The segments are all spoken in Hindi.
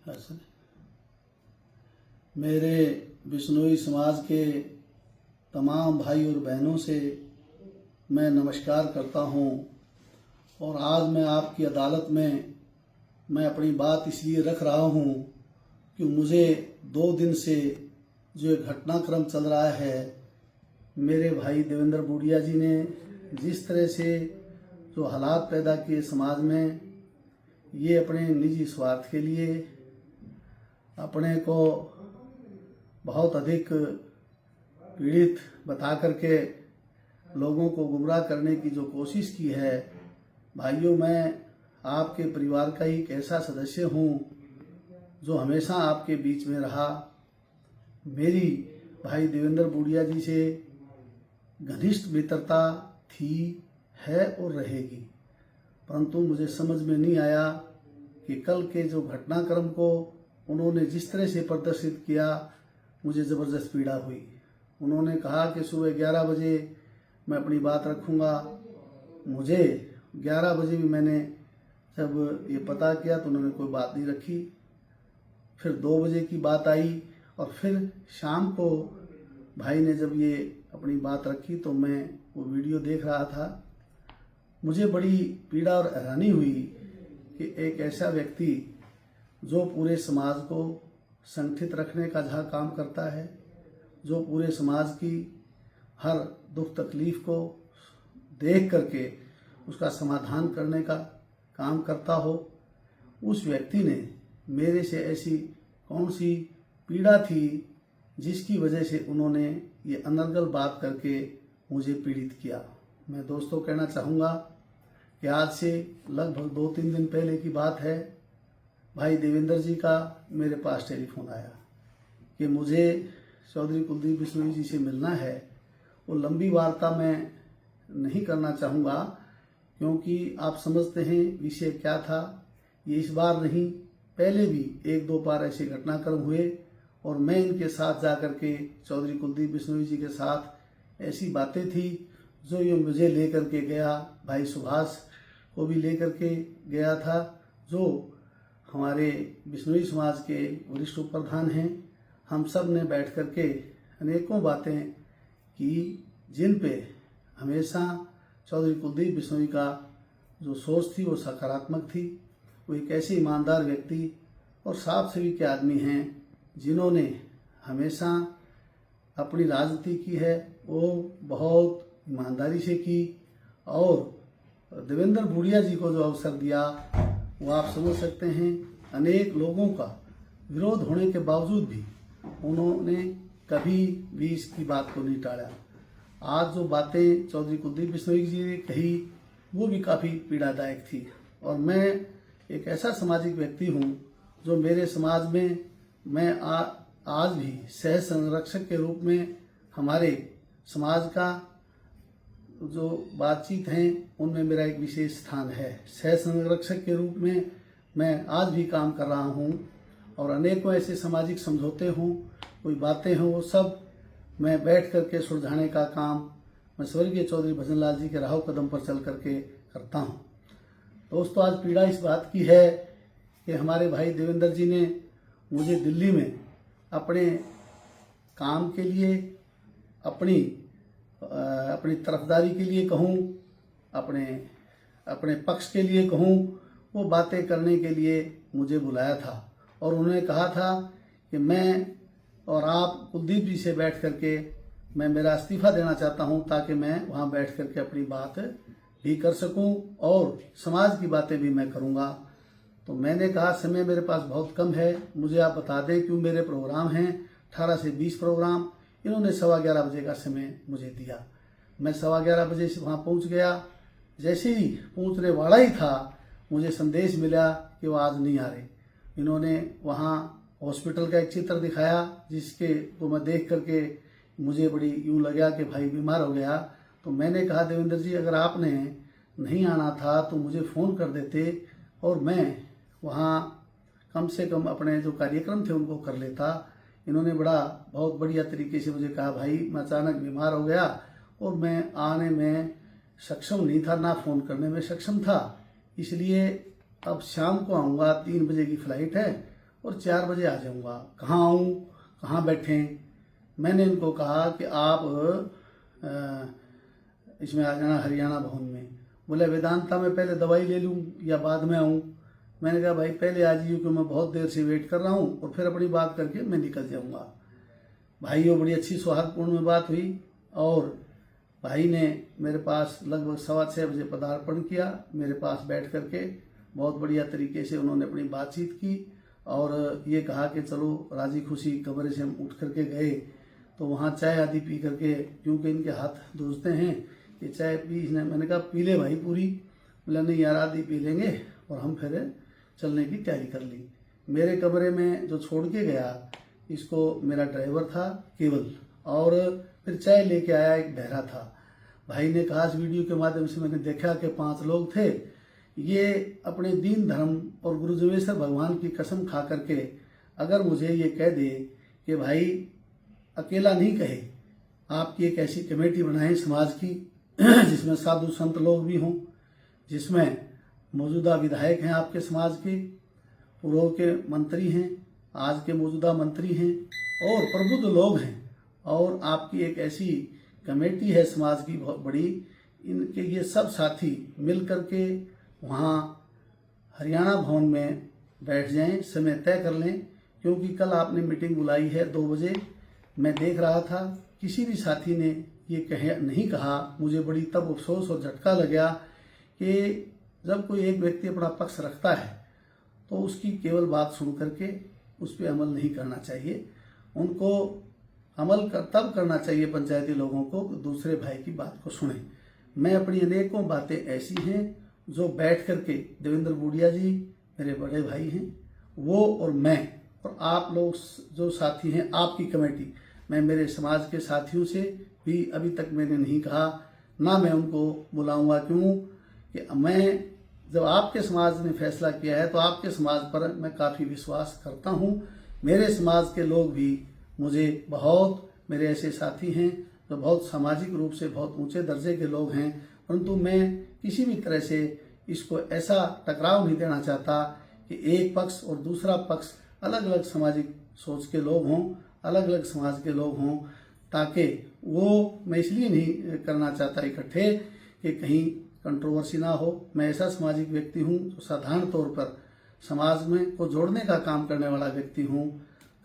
हसन। मेरे बिश्नोई समाज के तमाम भाई और बहनों से मैं नमस्कार करता हूँ और आज मैं आपकी अदालत में मैं अपनी बात इसलिए रख रहा हूँ कि मुझे 2 दिन से जो एक घटनाक्रम चल रहा है, मेरे भाई देवेंद्र बूडिया जी ने जिस तरह से जो हालात पैदा किए समाज में, ये अपने निजी स्वार्थ के लिए अपने को बहुत अधिक पीड़ित बता करके लोगों को गुमराह करने की जो कोशिश की है। भाइयों, मैं आपके परिवार का ही एक ऐसा सदस्य हूँ जो हमेशा आपके बीच में रहा। मेरी भाई देवेंद्र बूडिया जी से घनिष्ठ मित्रता थी, है और रहेगी, परंतु मुझे समझ में नहीं आया कि कल के जो घटनाक्रम को उन्होंने जिस तरह से प्रदर्शित किया, मुझे ज़बरदस्त पीड़ा हुई। उन्होंने कहा कि सुबह 11 बजे मैं अपनी बात रखूँगा। मुझे 11 बजे भी मैंने जब ये पता किया तो उन्होंने कोई बात नहीं रखी। फिर 2 बजे की बात आई और फिर शाम को भाई ने जब ये अपनी बात रखी तो मैं वो वीडियो देख रहा था। मुझे बड़ी पीड़ा और हैरानी हुई कि एक ऐसा व्यक्ति जो पूरे समाज को संगठित रखने का जहाँ काम करता है, जो पूरे समाज की हर दुख तकलीफ को देख करके उसका समाधान करने का काम करता हो, उस व्यक्ति ने मेरे से ऐसी कौन सी पीड़ा थी जिसकी वजह से उन्होंने ये अनर्गल बात करके मुझे पीड़ित किया। मैं दोस्तों कहना चाहूँगा कि आज से लगभग 2-3 दिन पहले की बात है, भाई देवेंद्र जी का मेरे पास टेलीफोन आया कि मुझे चौधरी कुलदीप बिश्नोई जी से मिलना है। वो लंबी वार्ता मैं नहीं करना चाहूँगा क्योंकि आप समझते हैं विषय क्या था। ये इस बार नहीं, पहले भी 1-2 बार ऐसे घटनाक्रम हुए और मैं इनके साथ जाकर के चौधरी कुलदीप बिश्नोई जी के साथ ऐसी बातें थी जो ये मुझे लेकर के गया। भाई सुभाष को भी लेकर के गया था, जो हमारे बिश्नोई समाज के वरिष्ठ उप प्रधान हैं। हम सब ने बैठ कर के अनेकों बातें की जिन पे हमेशा चौधरी कुलदीप बिश्नोई का जो सोच थी वो सकारात्मक थी। वो एक ऐसे ईमानदार व्यक्ति और साफ सभी के आदमी हैं जिन्होंने हमेशा अपनी राजनीति की है वो बहुत ईमानदारी से की, और देवेंद्र बूडिया जी को जो अवसर दिया वो आप समझ सकते हैं। अनेक लोगों का विरोध होने के बावजूद भी उन्होंने कभी भी इसकी बात को नहीं टाला। आज जो बातें चौधरी कुलदीप बिश्नोई जी ने कही वो भी काफ़ी पीड़ादायक थी। और मैं एक ऐसा सामाजिक व्यक्ति हूँ जो मेरे समाज में मैं आज भी सह संरक्षक के रूप में हमारे समाज का जो बातचीत हैं उनमें मेरा एक विशेष स्थान है। सह संरक्षक के रूप में मैं आज भी काम कर रहा हूँ और अनेकों ऐसे सामाजिक समझौते हों, कोई बातें हों, वो सब मैं बैठ करके सुलझाने का काम मैं स्वर्गीय चौधरी भजन लाल जी के राह कदम पर चल करके करता हूँ। दोस्तों, आज पीड़ा इस बात की है कि हमारे भाई देवेंद्र जी ने मुझे दिल्ली में अपने काम के लिए, अपनी तरफदारी के लिए कहूँ, अपने पक्ष के लिए कहूँ, वो बातें करने के लिए मुझे बुलाया था और उन्होंने कहा था कि मैं और आप कुलदीप जी से बैठ करके मैं मेरा इस्तीफा देना चाहता हूं ताकि मैं वहां बैठ करके अपनी बात भी कर सकूं और समाज की बातें भी मैं करूंगा। तो मैंने कहा समय मेरे पास बहुत कम है, मुझे आप बता दें क्यों मेरे प्रोग्राम हैं 18 से 20 प्रोग्राम। इन्होंने 11:15 बजे का समय मुझे दिया। मैं 11:15 बजे से वहाँ पहुँच गया। जैसे ही पहुँचने वाला ही था मुझे संदेश मिला कि वो आज नहीं आ रहे। इन्होंने वहाँ हॉस्पिटल का एक चित्र दिखाया जिसके को मैं देख करके मुझे बड़ी यूँ लगा कि भाई बीमार हो गया। तो मैंने कहा देवेंद्र जी, अगर आपने नहीं आना था तो मुझे फ़ोन कर देते और मैं वहाँ कम से कम अपने जो कार्यक्रम थे उनको कर लेता। इन्होंने बहुत बढ़िया तरीके से मुझे कहा, भाई मैं अचानक बीमार हो गया और मैं आने में सक्षम नहीं था, ना फ़ोन करने में सक्षम था, इसलिए अब शाम को आऊँगा, 3 बजे की फ़्लाइट है और 4 बजे आ जाऊँगा। कहाँ आऊँ, कहाँ बैठें? मैंने इनको कहा कि आप इसमें आ जाना, हरियाणा भवन में। बोले वेदांता में पहले दवाई ले लूँ या बाद में आऊँ? मैंने कहा भाई पहले आ जाइए, क्योंकि मैं बहुत देर से वेट कर रहा हूँ और फिर अपनी बात करके मैं निकल जाऊँगा। भाइयों, बड़ी अच्छी सौहार्दपूर्ण में बात हुई और भाई ने मेरे पास लगभग 6:15 बजे पदार्पण किया। मेरे पास बैठ करके बहुत बढ़िया तरीके से उन्होंने अपनी बातचीत की और ये कहा कि चलो राजी खुशी कमरे से हम उठ करके गए तो वहाँ चाय आदि पी करके, क्योंकि इनके हाथ दूसते हैं, कि चाय पी। मैंने कहा पी ले भाई पूरी। बोला नहीं यार, आदि पी लेंगे और हम फिर चलने की तैयारी कर ली। मेरे कमरे में जो छोड़ के गया इसको मेरा ड्राइवर था केवल, और फिर चाय लेके आया एक बहरा था। भाई ने कहा इस वीडियो के माध्यम से मैंने देखा कि 5 लोग थे। ये अपने दीन धर्म और गुरु जमेश्वर भगवान की कसम खा करके अगर मुझे ये कह दे कि भाई अकेला नहीं कहे, आपकी एक ऐसी कमेटी बनाएं समाज की जिसमें साधु संत लोग भी हों, जिसमें मौजूदा विधायक हैं आपके समाज के, पूर्व के मंत्री हैं, आज के मौजूदा मंत्री हैं और प्रबुद्ध लोग हैं, और आपकी एक ऐसी कमेटी है समाज की बहुत बड़ी, इनके ये सब साथी मिल करके वहाँ हरियाणा भवन में बैठ जाएं, समय तय कर लें। क्योंकि कल आपने मीटिंग बुलाई है 2 बजे। मैं देख रहा था किसी भी साथी ने ये नहीं कहा। मुझे बड़ी तब अफसोस और झटका लगा कि जब कोई एक व्यक्ति अपना पक्ष रखता है तो उसकी केवल बात सुन करके उस पर अमल नहीं करना चाहिए। उनको अमल तब करना चाहिए पंचायती लोगों को, दूसरे भाई की बात को सुने। मैं अपनी अनेकों बातें ऐसी हैं जो बैठ करके देवेंद्र बूढ़िया जी मेरे बड़े भाई हैं, वो और मैं और आप लोग जो साथी हैं आपकी कमेटी, मैं मेरे समाज के साथियों से भी अभी तक मैंने नहीं कहा, ना मैं उनको बुलाऊंगा। क्यों कि मैं जब आपके समाज ने फैसला किया है तो आपके समाज पर मैं काफ़ी विश्वास करता हूँ। मेरे समाज के लोग भी मुझे बहुत, मेरे ऐसे साथी हैं जो बहुत सामाजिक रूप से बहुत ऊंचे दर्जे के लोग हैं, परंतु मैं किसी भी तरह से इसको ऐसा टकराव नहीं देना चाहता कि एक पक्ष और दूसरा पक्ष अलग अलग सामाजिक सोच के लोग हों, अलग अलग समाज के लोग हों, ताकि वो, मैं इसलिए नहीं करना चाहता इकट्ठे कि कहीं कंट्रोवर्सी ना हो। मैं ऐसा सामाजिक व्यक्ति हूँ जो साधारण तौर पर समाज में को जोड़ने का काम करने वाला व्यक्ति हूँ।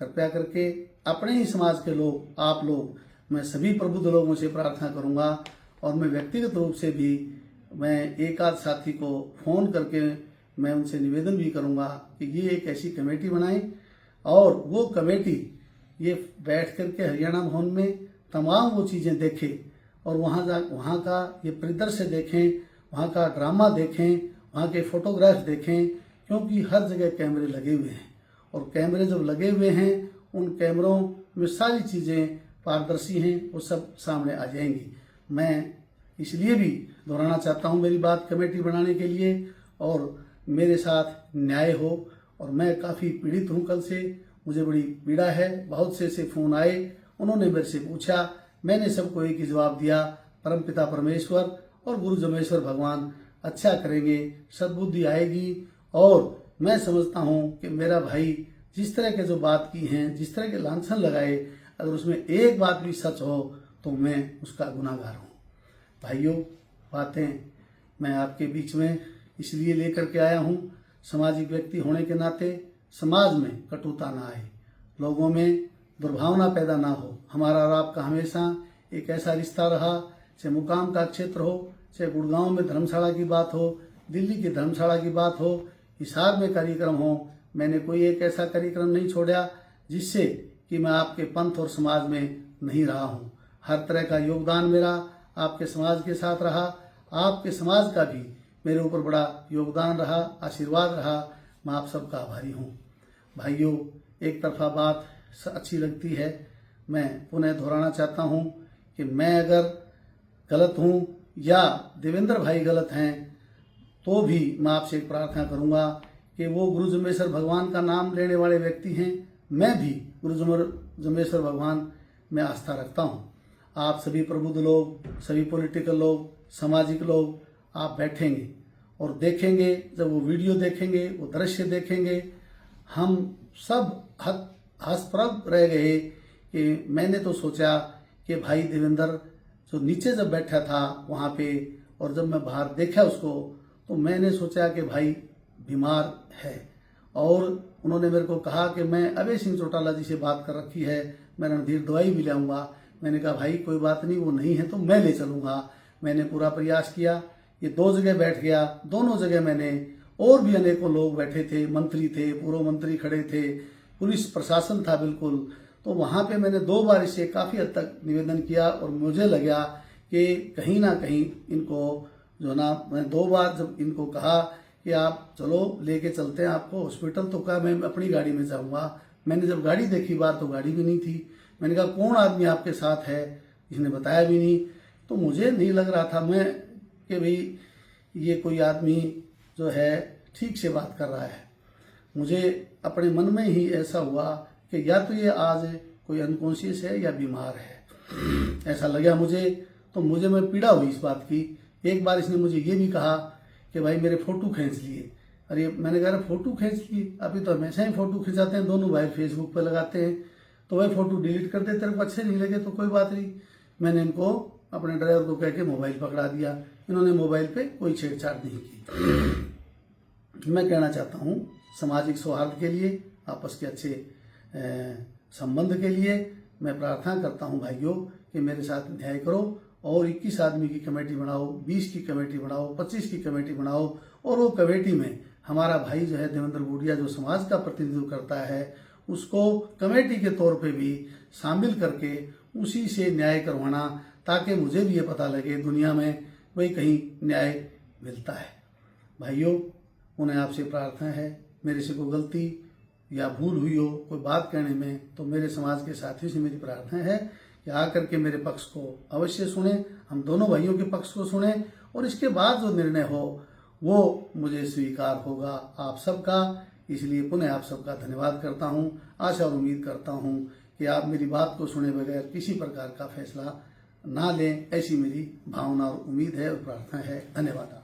कृपया करके अपने ही समाज के लोग, आप लोग, मैं सभी प्रबुद्ध लोगों से प्रार्थना करूँगा और मैं व्यक्तिगत रूप से भी मैं एक आध साथी को फ़ोन करके मैं उनसे निवेदन भी करूँगा कि ये एक ऐसी कमेटी बनाएं और वो कमेटी ये बैठ करके हरियाणा भवन में तमाम वो चीज़ें देखें और वहाँ का ये परिदृश्य देखें, वहाँ का ड्रामा देखें, वहाँ के फोटोग्राफ देखें, क्योंकि हर जगह कैमरे लगे हुए हैं और कैमरे जब लगे हुए हैं उन कैमरों में सारी चीज़ें पारदर्शी हैं, वो सब सामने आ जाएंगी। मैं इसलिए भी दोहराना चाहता हूँ मेरी बात कमेटी बनाने के लिए, और मेरे साथ न्याय हो। और मैं काफ़ी पीड़ित हूँ, कल से मुझे बड़ी पीड़ा है। बहुत से ऐसे फ़ोन आए, उन्होंने मेरे से पूछा, मैंने सबको एक ही जवाब दिया, परमपिता परमेश्वर और गुरु जमेश्वर भगवान अच्छा करेंगे, सद्बुद्धि आएगी। और मैं समझता हूँ कि मेरा भाई जिस तरह के जो बात की हैं, जिस तरह के लांछन लगाए, अगर उसमें एक बात भी सच हो तो मैं उसका गुनाहगार हूँ। भाइयों, बातें मैं आपके बीच में इसलिए लेकर के आया हूँ, सामाजिक व्यक्ति होने के नाते समाज में कटुता ना आए, लोगों में दुर्भावना पैदा ना हो। हमारा और आपका हमेशा एक ऐसा रिश्ता रहा, चाहे मुकाम का क्षेत्र हो, चाहे गुड़गांव में धर्मशाला की बात हो, दिल्ली की धर्मशाला की बात हो, हिसार में कार्यक्रम हो, मैंने कोई एक ऐसा कार्यक्रम नहीं छोड़ा जिससे कि मैं आपके पंथ और समाज में नहीं रहा हूँ। हर तरह का योगदान मेरा आपके समाज के साथ रहा, आपके समाज का भी मेरे ऊपर बड़ा योगदान रहा, आशीर्वाद रहा। मैं आप सबका आभारी हूँ। भाइयों, एक तरफा बात अच्छी लगती है, मैं पुनः दोहराना चाहता हूँ कि मैं अगर गलत हूँ या देवेंद्र भाई गलत हैं तो भी मैं आपसे एक प्रार्थना करूँगा कि वो गुरु जमेश्वर भगवान का नाम लेने वाले व्यक्ति हैं, मैं भी गुरु जमेश्वर भगवान में आस्था रखता हूँ। आप सभी प्रबुद्ध लोग, सभी पॉलिटिकल लोग, सामाजिक लोग, आप बैठेंगे और देखेंगे, जब वो वीडियो देखेंगे, वो दृश्य देखेंगे, हम सब हतप्रभ रह गए कि मैंने तो सोचा कि भाई देवेंद्र जो नीचे जब बैठा था वहाँ पे, और जब मैं बाहर देखा उसको तो मैंने सोचा कि भाई बीमार है। और उन्होंने मेरे को कहा कि मैं अभय सिंह चौटाला जी से बात कर रखी है, मैं रणधीर दवाई भी लाऊंगा। मैंने कहा भाई कोई बात नहीं, वो नहीं है तो मैं ले चलूँगा। मैंने पूरा प्रयास किया, ये 2 जगह बैठ गया, दोनों जगह मैंने, और भी अनेकों लोग बैठे थे, मंत्री थे, पूर्व मंत्री खड़े थे, पुलिस प्रशासन था बिल्कुल। तो वहाँ पे मैंने 2 बार इसे काफ़ी हद तक निवेदन किया और मुझे लगा कि कहीं ना कहीं इनको जो ना, मैं 2 बार जब इनको कहा कि आप चलो लेके चलते हैं आपको हॉस्पिटल, तो कहा मैं अपनी गाड़ी में जाऊँगा। मैंने जब गाड़ी देखी बाहर तो गाड़ी भी नहीं थी। मैंने कहा कौन आदमी आपके साथ है, इसने बताया भी नहीं। तो मुझे नहीं लग रहा था मैं कि भाई ये कोई आदमी जो है ठीक से बात कर रहा है। मुझे अपने मन में ही ऐसा हुआ कि या तो ये आज कोई अनकॉन्शियस है या बीमार है, ऐसा लगा मुझे। तो मुझे मैं पीड़ा हुई इस बात की। एक बार इसने मुझे ये भी कहा कि भाई मेरे फोटो खींच लिए। अरे मैंने कहा फोटो खींच लिए, अभी तो हमेशा ही फोटो खिंचाते हैं दोनों भाई, फेसबुक पे लगाते हैं, तो भाई फोटो डिलीट कर दे, तेरे को अच्छे नहीं लगे तो कोई बात नहीं। मैंने इनको अपने ड्राइवर को कह के मोबाइल पकड़ा दिया। इन्होंने मोबाइल पे कोई छेड़छाड़ नहीं की। मैं कहना चाहता हूँ सामाजिक सौहार्द के लिए, आपस के अच्छे संबंध के लिए मैं प्रार्थना करता हूँ भाइयों कि मेरे साथ न्याय करो और 21 आदमी की कमेटी बनाओ, 20 की कमेटी बनाओ, 25 की कमेटी बनाओ, और वो कमेटी में हमारा भाई जो है देवेंद्र बूडिया जो समाज का प्रतिनिधित्व करता है उसको कमेटी के तौर पे भी शामिल करके उसी से न्याय करवाना, ताकि मुझे भी ये पता लगे दुनिया में भाई कहीं न्याय मिलता है। भाइयों उन्हें आपसे प्रार्थना है, मेरे से कोई गलती या भूल हुई हो कोई बात कहने में, तो मेरे समाज के साथियों से मेरी प्रार्थना है कि आकर के मेरे पक्ष को अवश्य सुने, हम दोनों भाइयों के पक्ष को सुने, और इसके बाद जो निर्णय हो वो मुझे स्वीकार होगा आप सबका। इसलिए पुनः आप सबका धन्यवाद करता हूँ। आशा और उम्मीद करता हूँ कि आप मेरी बात को सुने बगैर किसी प्रकार का फैसला ना लें, ऐसी मेरी भावना और उम्मीद है और प्रार्थना है। धन्यवाद।